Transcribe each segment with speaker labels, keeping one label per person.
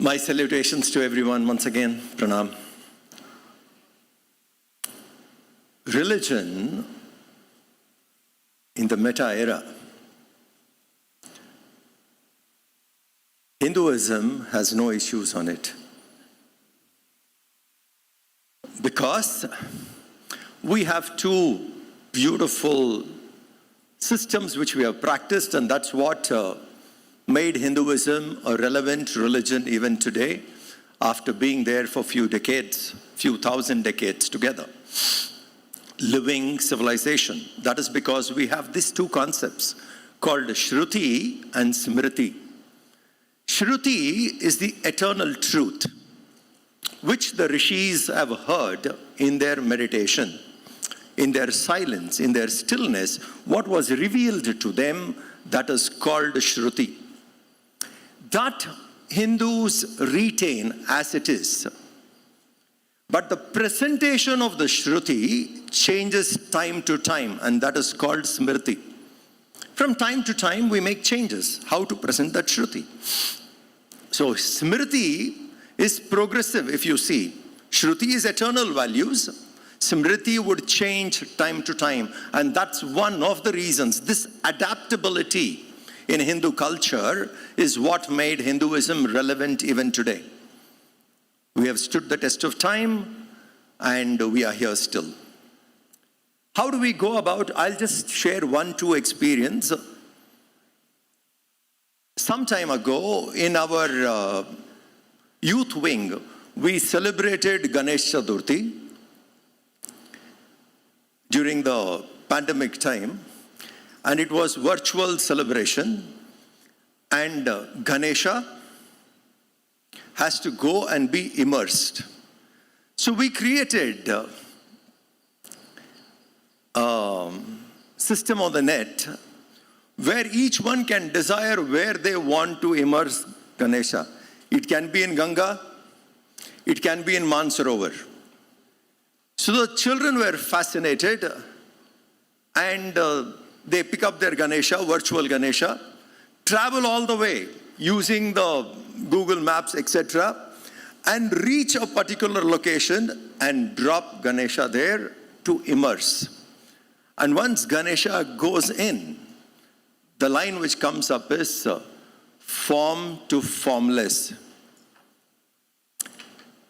Speaker 1: My salutations to everyone once again. Pranam. Religion in the meta era. Hinduism has no issues on it. Because we have two beautiful systems which we have practiced, and that's what made Hinduism a relevant religion even today, after being there for few decades, few thousand decades together. Living civilization. That is because we have these two concepts called Shruti and Smriti. Shruti is the eternal truth, which the rishis have heard in their meditation, in their silence, in their stillness, what was revealed to them, that is called Shruti. That Hindus retain as it is. But the presentation of the Shruti changes time to time, and that is called Smriti. From time to time, we make changes, how to present that Shruti. So Smriti is progressive, if you see. Shruti is eternal values. Smriti would change time to time. And that's one of the reasons. This adaptability in Hindu culture is what made Hinduism relevant even today. We have stood the test of time, and we are here still. How do we go about? I'll just share two experience. Some time ago, in our youth wing, we celebrated Ganesh Chaturthi during the pandemic time, and it was virtual celebration, and Ganesha has to go and be immersed. So we created a system on the net where each one can desire where they want to immerse Ganesha. It can be in Ganga, it can be in Mansarovar. So the children were fascinated, and they pick up their Ganesha, virtual Ganesha, travel all the way using the Google Maps, etc., and reach a particular location and drop Ganesha there to immerse. And once Ganesha goes in, the line which comes up is form to formless.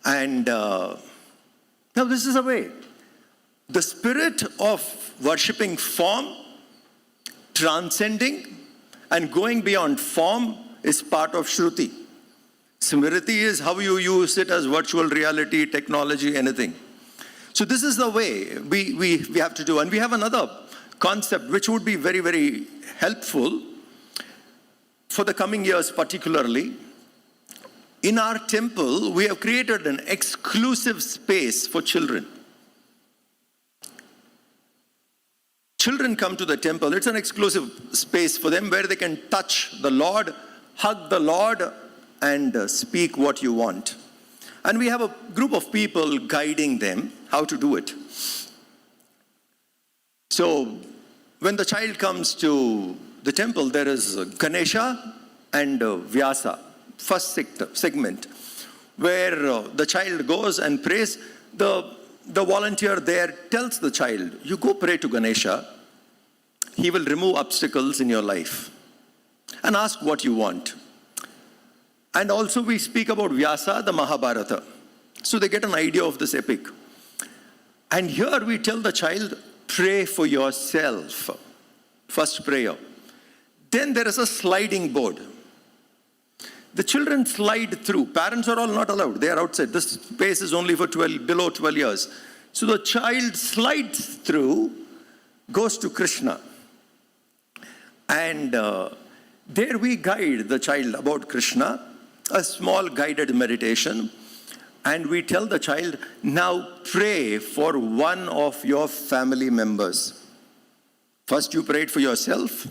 Speaker 1: And now this is a way. The spirit of worshipping form, transcending, and going beyond form is part of Shruti. Smriti is how you use it as virtual reality, technology, anything. So this is the way we have to do. And we have another concept which would be very, very helpful for the coming years particularly. In our temple, we have created an exclusive space for children. Children come to the temple. It's an exclusive space for them where they can touch the Lord, hug the Lord, and speak what you want. And we have a group of people guiding them how to do it. So when the child comes to the temple, there is Ganesha and Vyasa, first segment, where the child goes and prays. The volunteer there tells the child, you go pray to Ganesha. He will remove obstacles in your life. And ask what you want. And also we speak about Vyasa, the Mahabharata. So they get an idea of this epic. And here we tell the child, pray for yourself. First prayer. Then there is a sliding board. The children slide through. Parents are all not allowed. They are outside. This space is only for below 12 years. So the child slides through, goes to Krishna. And there we guide the child about Krishna, a small guided meditation. And we tell the child, now pray for one of your family members. First you prayed for yourself.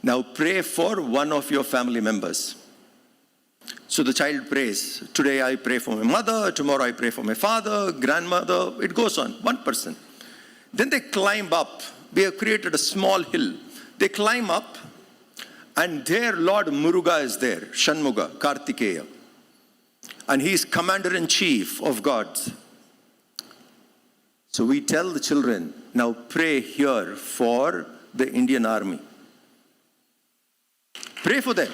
Speaker 1: Now pray for one of your family members. So the child prays. Today I pray for my mother. Tomorrow I pray for my father, grandmother. It goes on. One person. Then they climb up. We have created a small hill. They climb up, and there Lord Muruga is there. Shanmuga, Kartikeya. and he's commander-in-chief of gods. So we tell the children, now pray here for the Indian Army. Pray for them.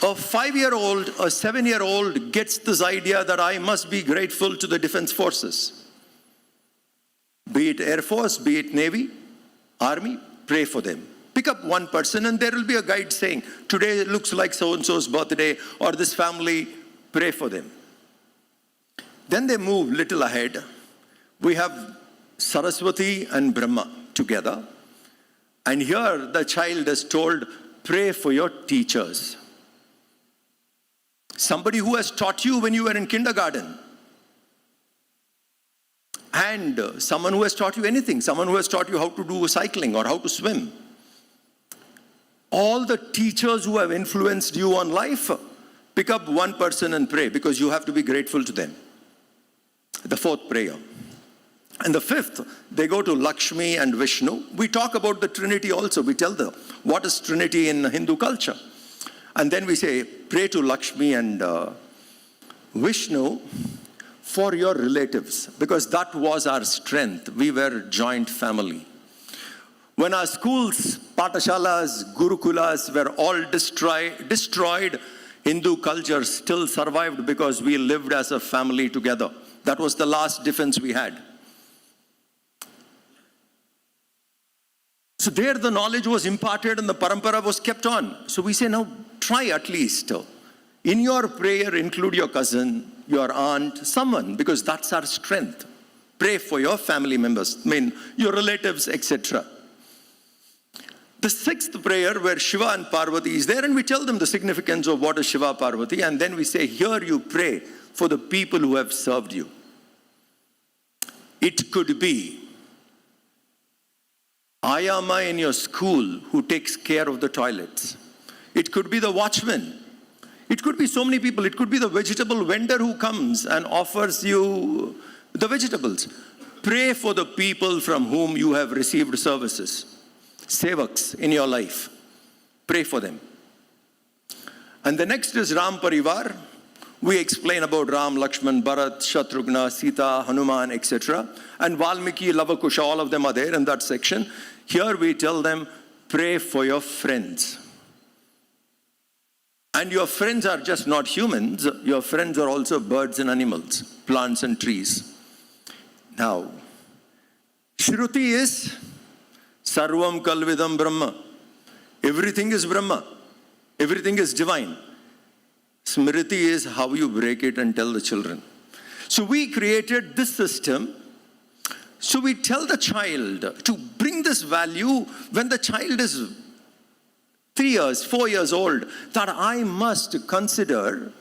Speaker 1: A 5-year-old, a 7-year-old gets this idea that I must be grateful to the defense forces. Be it Air Force, be it Navy, Army, pray for them. Pick up one person and there will be a guide saying, today it looks like so-and-so's birthday or this family, pray for them. Then they move little ahead. We have Saraswati and Brahma together. And here the child is told, pray for your teachers. Somebody who has taught you when you were in kindergarten. And someone who has taught you anything. Someone who has taught you how to do cycling or how to swim. All the teachers who have influenced you on life, pick up one person and pray because you have to be grateful to them. The fourth prayer. And the fifth, they go to Lakshmi and Vishnu. We talk about the Trinity also. We tell them, what is Trinity in Hindu culture? And then we say, pray to Lakshmi and Vishnu for your relatives, because that was our strength. We were a joint family. When our schools, patashalas, gurukulas were all destroyed, Hindu culture still survived because we lived as a family together. That was the last defense we had. So there the knowledge was imparted and the parampara was kept on. So we say, now try at least. In your prayer, include your cousin, your aunt, someone, because that's our strength. Pray for your family members, your relatives, etc. The sixth prayer where Shiva and Parvati is there, and we tell them the significance of what is Shiva Parvati, and then we say, here you pray for the people who have served you. It could be Ayama in your school who takes care of the toilets. It could be the watchman. It could be so many people. It could be the vegetable vendor who comes and offers you the vegetables. Pray for the people from whom you have received services. Sevaks in your life. Pray for them. And the next is Ram Parivar. We explain about Ram, Lakshman, Bharat, Shatrughna, Sita, Hanuman, etc. And Valmiki, Lavakusha, all of them are there in that section. Here we tell them, pray for your friends. And your friends are just not humans. Your friends are also birds and animals, plants and trees. Now, Shruti is Sarvam Kalvidam Brahma. Everything is Brahma. Everything is divine. Smriti is how you break it and tell the children. So we created this system. So we tell the child to bring this value when the child is 3 years, 4 years old, that I must consider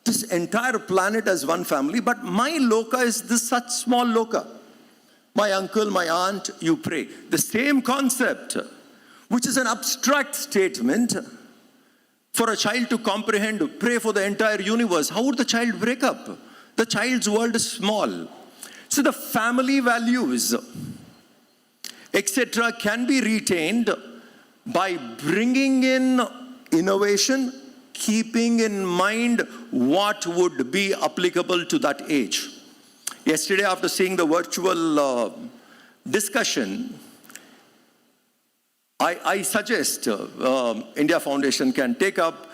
Speaker 1: this entire planet as one family, but my loka is this such small loka. My uncle, my aunt, you pray. The same concept, which is an abstract statement, for a child to comprehend, pray for the entire universe. How would the child break up? The child's world is small. So the family values, etc., can be retained by bringing in innovation, keeping in mind what would be applicable to that age. Yesterday, after seeing the virtual discussion, I suggest India Foundation can take up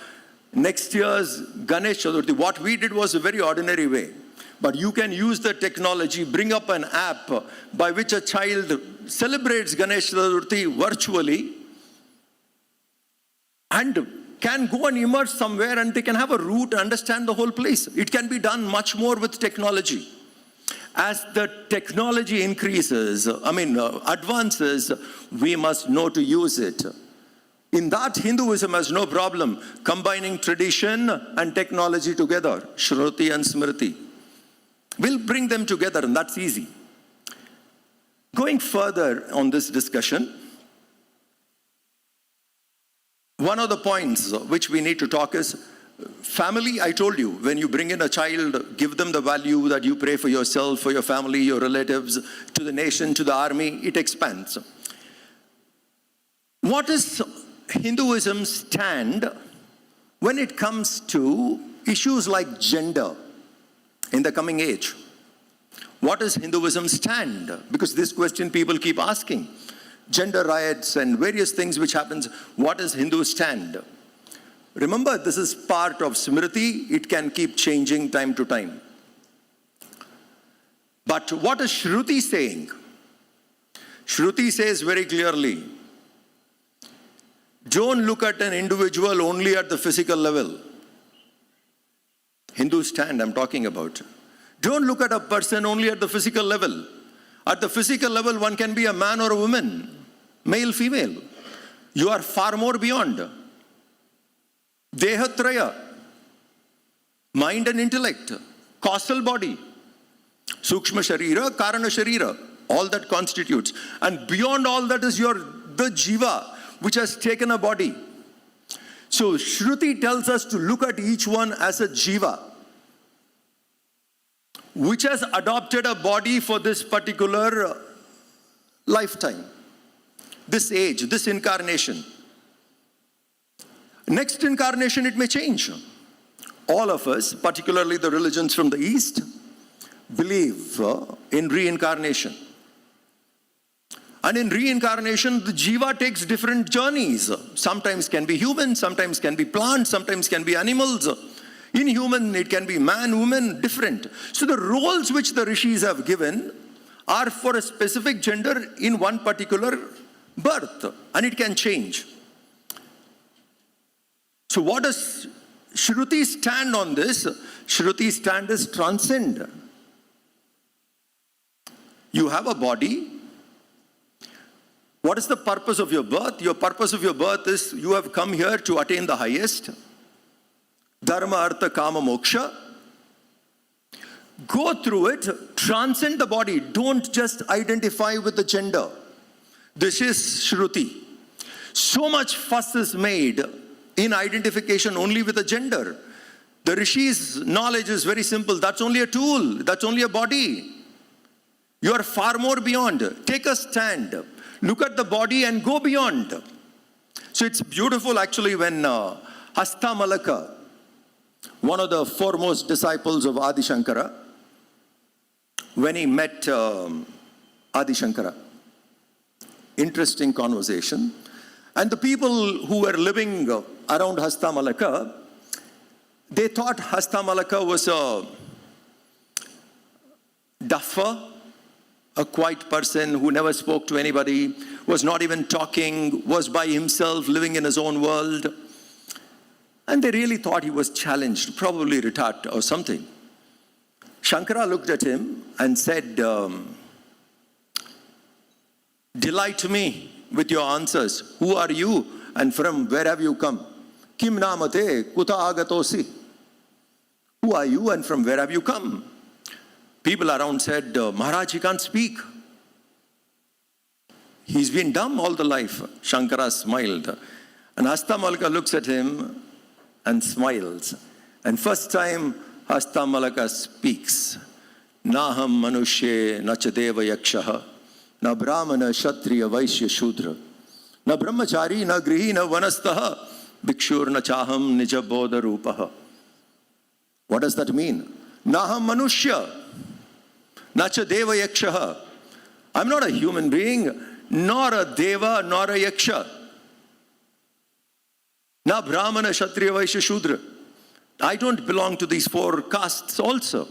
Speaker 1: next year's Ganesh Chaturthi. What we did was a very ordinary way. But you can use the technology, bring up an app by which a child celebrates Ganesh Chaturthi virtually and can go and immerse somewhere and they can have a route, understand the whole place. It can be done much more with technology. As the technology increases, advances, we must know to use it. In that, Hinduism has no problem combining tradition and technology together. Shruti and Smriti. We'll bring them together, and that's easy. Going further on this discussion, one of the points which we need to talk is family. I told you, when you bring in a child, give them the value that you pray for yourself, for your family, your relatives, to the nation, to the army, it expands. What is Hinduism's stand when it comes to issues like gender in the coming age. What does Hinduism stand? Because this question people keep asking. Gender riots and various things which happens, what does Hindu stand? Remember, this is part of Smriti. It can keep changing time to time. But what is Shruti saying? Shruti says very clearly, don't look at an individual only at the physical level. Hindu stand I'm talking about. Don't look at a person only at the physical level. At the physical level, one can be a man or a woman, male, female. You are far more beyond. Dehatraya, mind and intellect, causal body, Sukshma Sharira, Karana Sharira, all that constitutes. And beyond all that is the Jiva, which has taken a body. So Shruti tells us to look at each one as a Jiva, which has adopted a body for this particular lifetime, this age, this incarnation. Next incarnation, it may change. All of us, particularly the religions from the East, believe in reincarnation. And in reincarnation, the jiva takes different journeys. Sometimes can be human, sometimes can be plants, sometimes can be animals. In human, it can be man, woman, different. So the roles which the rishis have given are for a specific gender in one particular birth, and it can change. So what does Shruti stand on this? Shruti stand is transcend. You have a body. What is the purpose of your birth? Your purpose of your birth is you have come here to attain the highest. Dharma, Artha, Kama, Moksha. Go through it, transcend the body. Don't just identify with the gender. This is Shruti. So much fuss is made in identification only with a gender. The Rishi's knowledge is very simple. That's only a tool. That's only a body. You are far more beyond. Take a stand. Look at the body and go beyond. So it's beautiful actually when Hastamalaka, one of the foremost disciples of Adi Shankara, when he met Adi Shankara, interesting conversation. And the people who were living around Hastamalaka, they thought Hastamalaka was a duffer, a quiet person who never spoke to anybody, was not even talking, was by himself, living in his own world. And they really thought he was challenged, probably retarded or something. Shankara looked at him and said, delight me with your answers. Who are you and from where have you come? Kim namate kuta agatosi. Who are you and from where have you come? People around said, Maharaj, he can't speak. He's been dumb all the life. Shankara smiled. And Hastamalaka looks at him and smiles. And first time Hastamalaka speaks. Naham manushye nachadeva yakshaha. Na brahmana kshatriya vaishya shudra. Na brahmachari na grihi na vanastaha. Bhikshur na chaham nija bodha rupaha. What does that mean? Naham manushya. Nacha deva yakshaha. I'm not a human being, nor a deva, nor a yaksha. Na brahmana, kshatriya, vaishya, shudra. I don't belong to these four castes also.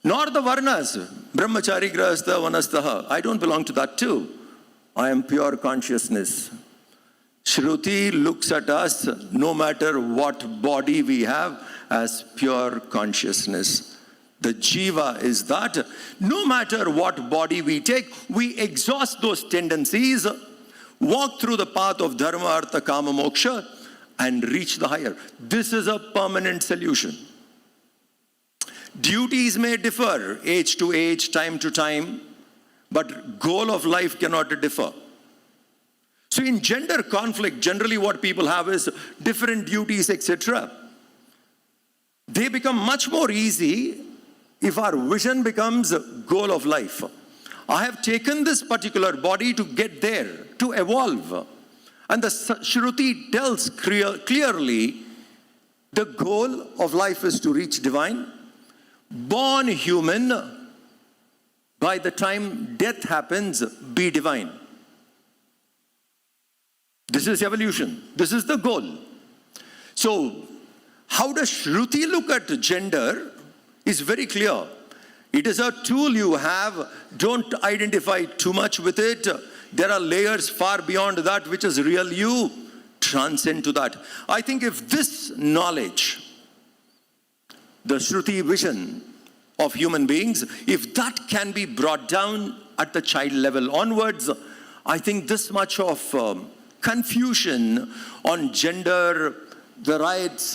Speaker 1: Nor the varnas, brahmachari, grahastha, vanastaha. I don't belong to that too. I am pure consciousness. Shruti looks at us, no matter what body we have, as pure consciousness. The jiva is that no matter what body we take, we exhaust those tendencies, walk through the path of dharma, artha, kama, moksha, and reach the higher. This is a permanent solution. Duties may differ, age to age, time to time, but goal of life cannot differ. So in gender conflict, generally what people have is different duties, etc. They become much more easy if our vision becomes a goal of life. I have taken this particular body to get there, to evolve. And the Shruti tells clearly, The goal of life is to reach divine. Born human, by the time death happens, be divine. This is evolution. This is the goal. So, how does Shruti look at gender is very clear. It is a tool you have. Don't identify too much with it. There are layers far beyond that which is real you. Transcend to that. I think if this knowledge, the Shruti vision of human beings, if that can be brought down at the child level onwards, I think this much of confusion on gender, the rights,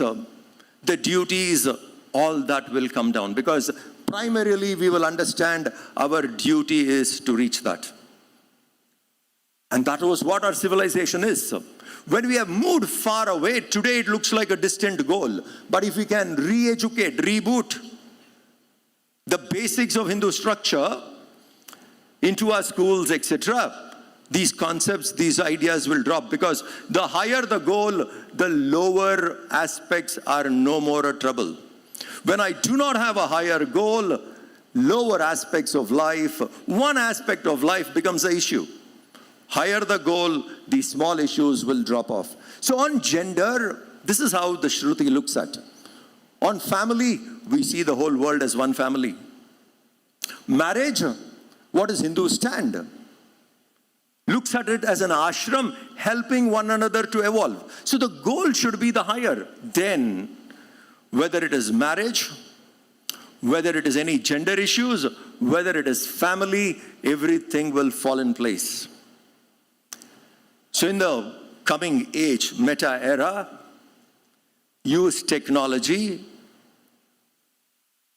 Speaker 1: the duties, all that will come down. Because primarily we will understand our duty is to reach that. And that was what our civilization is. When we have moved far away, today it looks like a distant goal. But if we can re-educate, reboot the basics of Hindu structure into our schools, etc., these concepts, these ideas will drop. Because the higher the goal, the lower aspects are no more a trouble. When I do not have a higher goal, lower aspects of life, one aspect of life becomes an issue. Higher the goal, the small issues will drop off. So on gender, this is how the Shruti looks at. On family, we see the whole world as one family. Marriage, what does Hindu stand? Looks at it as an ashram, helping one another to evolve. So the goal should be the higher. Then, whether it is marriage, whether it is any gender issues, whether it is family, everything will fall in place. So in the coming age, meta era, use technology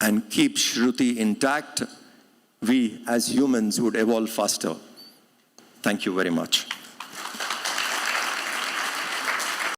Speaker 1: and keep Shruti intact. We as humans would evolve faster. Thank you very much.